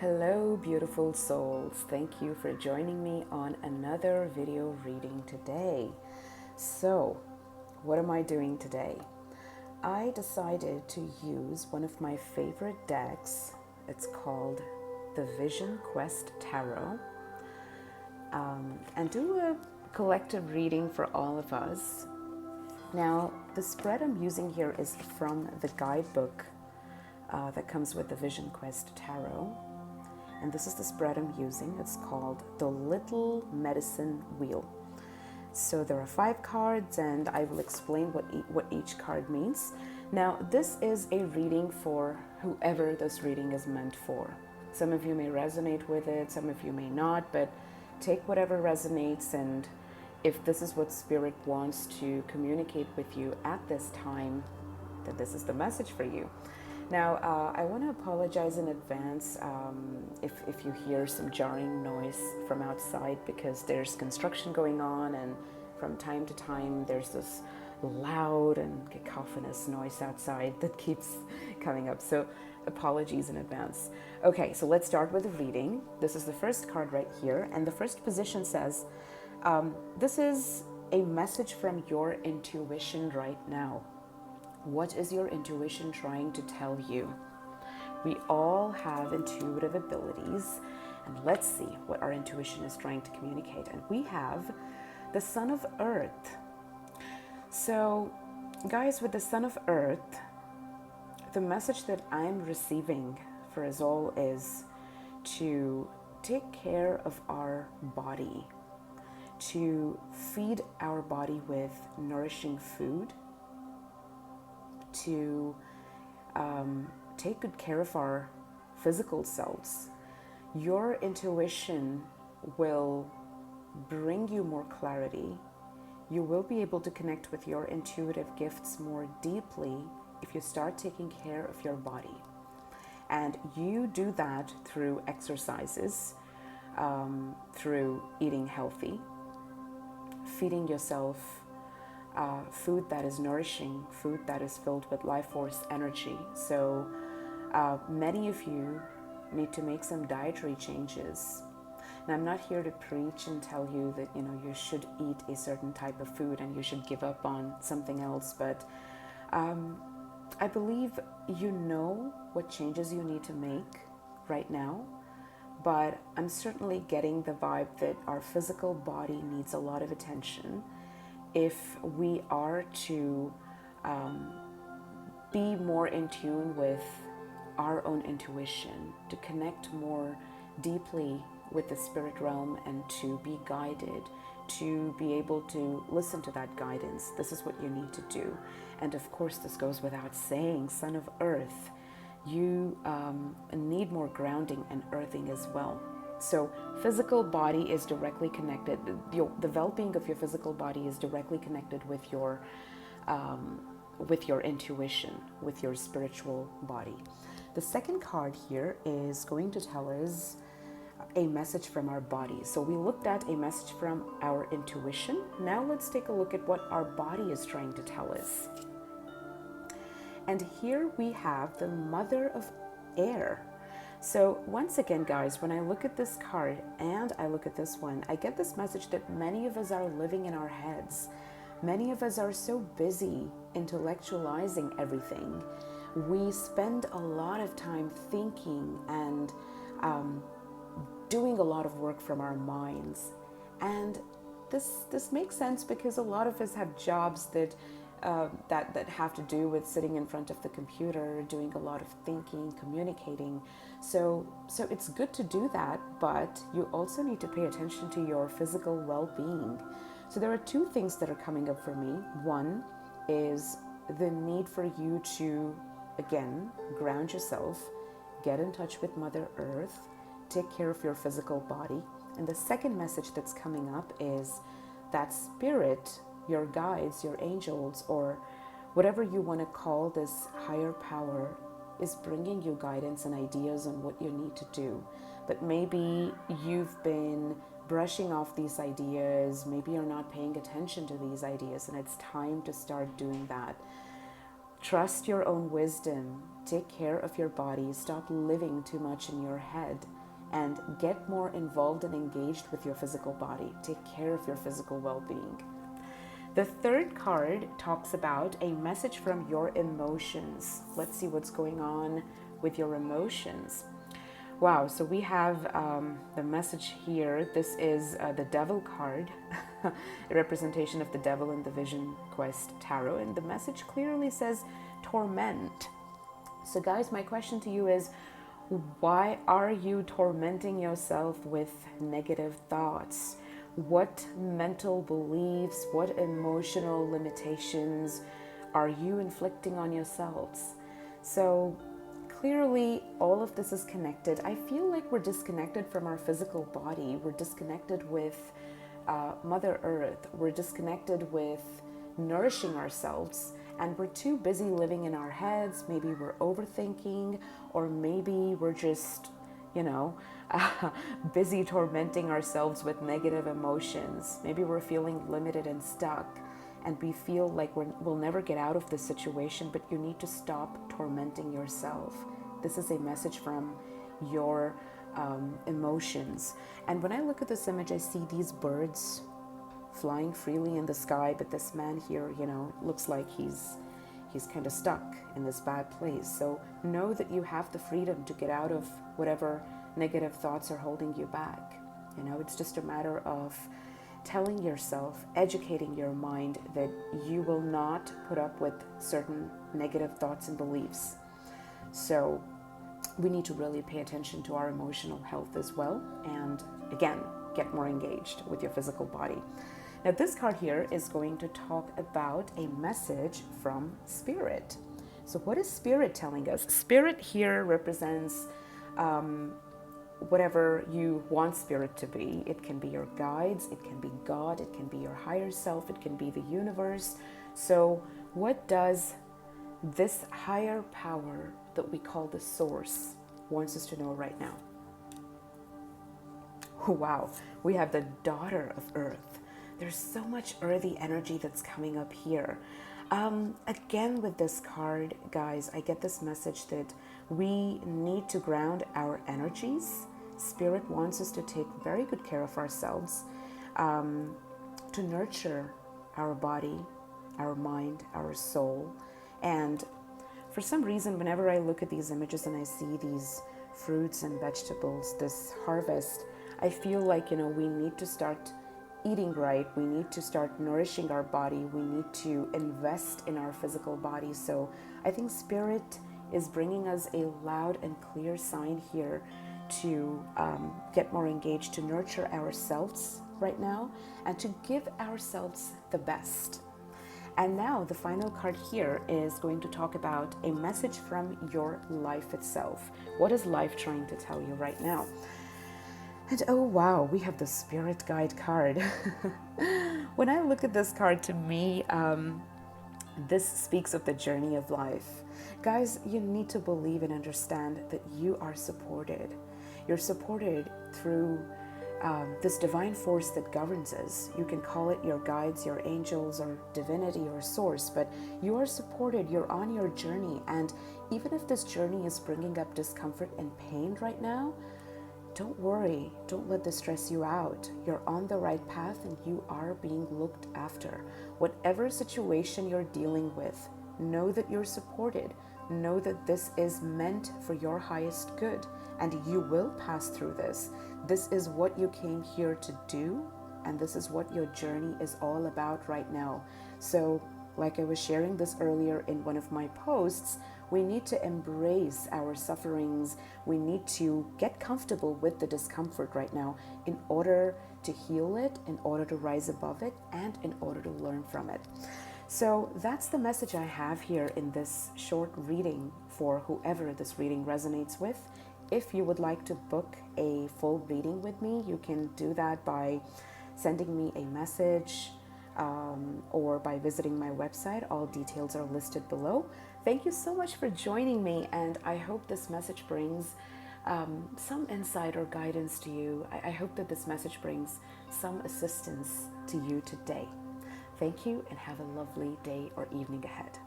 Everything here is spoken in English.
Hello, beautiful souls. Thank you for joining me on another video reading today. So, what am I doing today? I decided to use one of my favorite decks. It's called the Vision Quest Tarot, and do a collective reading for all of us. Now, the spread I'm using here is from the guidebook that comes with the Vision Quest Tarot. And this is the spread I'm using. It's called the Little Medicine Wheel. So there are 5 cards, and I will explain what each card means. Now, this is a reading for whoever this reading is meant for. Some of you may resonate with it, some of you may not, but take whatever resonates, and if this is what Spirit wants to communicate with you at this time, then this is the message for you. Now, I want to apologize in advance if you hear some jarring noise from outside, because there's construction going on, and from time to time there's this loud and cacophonous noise outside that keeps coming up. So apologies in advance. Okay, so let's start with the reading. This is the first card right here, and the first position says, this is a message from your intuition right now. What is your intuition trying to tell you? We all have intuitive abilities, and let's see what our intuition is trying to communicate. And we have the Son of Earth. So, guys, with the Son of Earth, the message that I'm receiving for us all is to take care of our body, to feed our body with nourishing food, to take good care of our physical selves. Your intuition will bring you more clarity. You will be able to connect with your intuitive gifts more deeply if you start taking care of your body. And you do that through exercises, through eating healthy, feeding yourself food that is nourishing, food that is filled with life force energy. So many of you need to make some dietary changes. And I'm not here to preach and tell you that you should eat a certain type of food and you should give up on something else, but I believe you know what changes you need to make right now. But I'm certainly getting the vibe that our physical body needs a lot of attention if we are to be more in tune with our own intuition, to connect more deeply with the spirit realm, and to be guided, to be able to listen to that guidance. This is what you need to do. And of course, this goes without saying, Son of Earth, you need more grounding and earthing as well. So physical body is directly connected. The well-being of your physical body is directly connected with your intuition, with your spiritual body. The second card here is going to tell us a message from our body. So we looked at a message from our intuition. Now let's take a look at what our body is trying to tell us. And here we have the Mother of Air. So once again, guys, when I look at this card and I look at this one, I get this message that many of us are living in our heads. Many of us are so busy intellectualizing everything. We spend a lot of time thinking and doing a lot of work from our minds. And this makes sense because a lot of us have jobs that have to do with sitting in front of the computer, doing a lot of thinking, communicating. So it's good to do that, but you also need to pay attention to your physical well-being. So there are 2 things that are coming up for me. One is the need for you to, again, ground yourself, get in touch with Mother Earth, take care of your physical body. And the second message that's coming up is that spirit, your guides, your angels, or whatever you want to call this higher power, is bringing you guidance and ideas on what you need to do. But maybe you've been brushing off these ideas, maybe you're not paying attention to these ideas, and it's time to start doing that. Trust your own wisdom. Take care of your body. Stop living too much in your head and get more involved and engaged with your physical body. Take care of your physical well-being. The third card talks about a message from your emotions. Let's see what's going on with your emotions. Wow, so we have the message here. This is the Devil card, a representation of the devil in the Vision Quest Tarot. And the message clearly says torment. So guys, my question to you is, why are you tormenting yourself with negative thoughts? What mental beliefs, what emotional limitations are you inflicting on yourselves? So clearly, all of this is connected. I feel like we're disconnected from our physical body. We're disconnected with Mother Earth. We're disconnected with nourishing ourselves. And we're too busy living in our heads. Maybe we're overthinking, or maybe we're just, busy tormenting ourselves with negative emotions. Maybe we're feeling limited and stuck, and we feel like we'll never get out of this situation, but you need to stop tormenting yourself. This is a message from your emotions. And when I look at this image, I see these birds flying freely in the sky, but this man here, looks like he's kind of stuck in this bad place. So know that you have the freedom to get out of whatever negative thoughts are holding you back. It's just a matter of telling yourself, educating your mind that you will not put up with certain negative thoughts and beliefs. So we need to really pay attention to our emotional health as well. And again, get more engaged with your physical body. Now, this card here is going to talk about a message from Spirit. So what is Spirit telling us? Spirit here represents whatever you want Spirit to be. It can be your guides, it can be God, it can be your higher self, it can be the universe. So what does this higher power that we call the Source wants us to know right now? Wow, we have the Daughter of Earth. There's so much earthy energy that's coming up here. Again, with this card, guys, I get this message that we need to ground our energies. Spirit wants us to take very good care of ourselves, to nurture our body, our mind, our soul. And for some reason, whenever I look at these images and I see these fruits and vegetables, this harvest, I feel like, we need to start eating right. We need to start nourishing our body. We need to invest in our physical body. So I think Spirit is bringing us a loud and clear sign here to get more engaged, to nurture ourselves right now, and to give ourselves the best. And now the final card here is going to talk about a message from your life itself. What is life trying to tell you right now? And oh wow, we have the Spirit Guide card. When I look at this card, to me, this speaks of the journey of life. Guys, you need to believe and understand that you are supported. You're supported through this divine force that governs us. You can call it your guides, your angels, or divinity, or source, but you are supported. You're on your journey. And even if this journey is bringing up discomfort and pain right now, don't worry. Don't let this stress you out. You're on the right path and you are being looked after. Whatever situation you're dealing with, know that you're supported. Know that this is meant for your highest good and you will pass through this. This is what you came here to do, and this is what your journey is all about right now. So, like I was sharing this earlier in one of my posts, we need to embrace our sufferings. We need to get comfortable with the discomfort right now in order to heal it, in order to rise above it, and in order to learn from it. So that's the message I have here in this short reading for whoever this reading resonates with. If you would like to book a full reading with me, you can do that by sending me a message or by visiting my website. All details are listed below. Thank you so much for joining me, and I hope this message brings some insight or guidance to you. I hope that this message brings some assistance to you today. Thank you, and have a lovely day or evening ahead.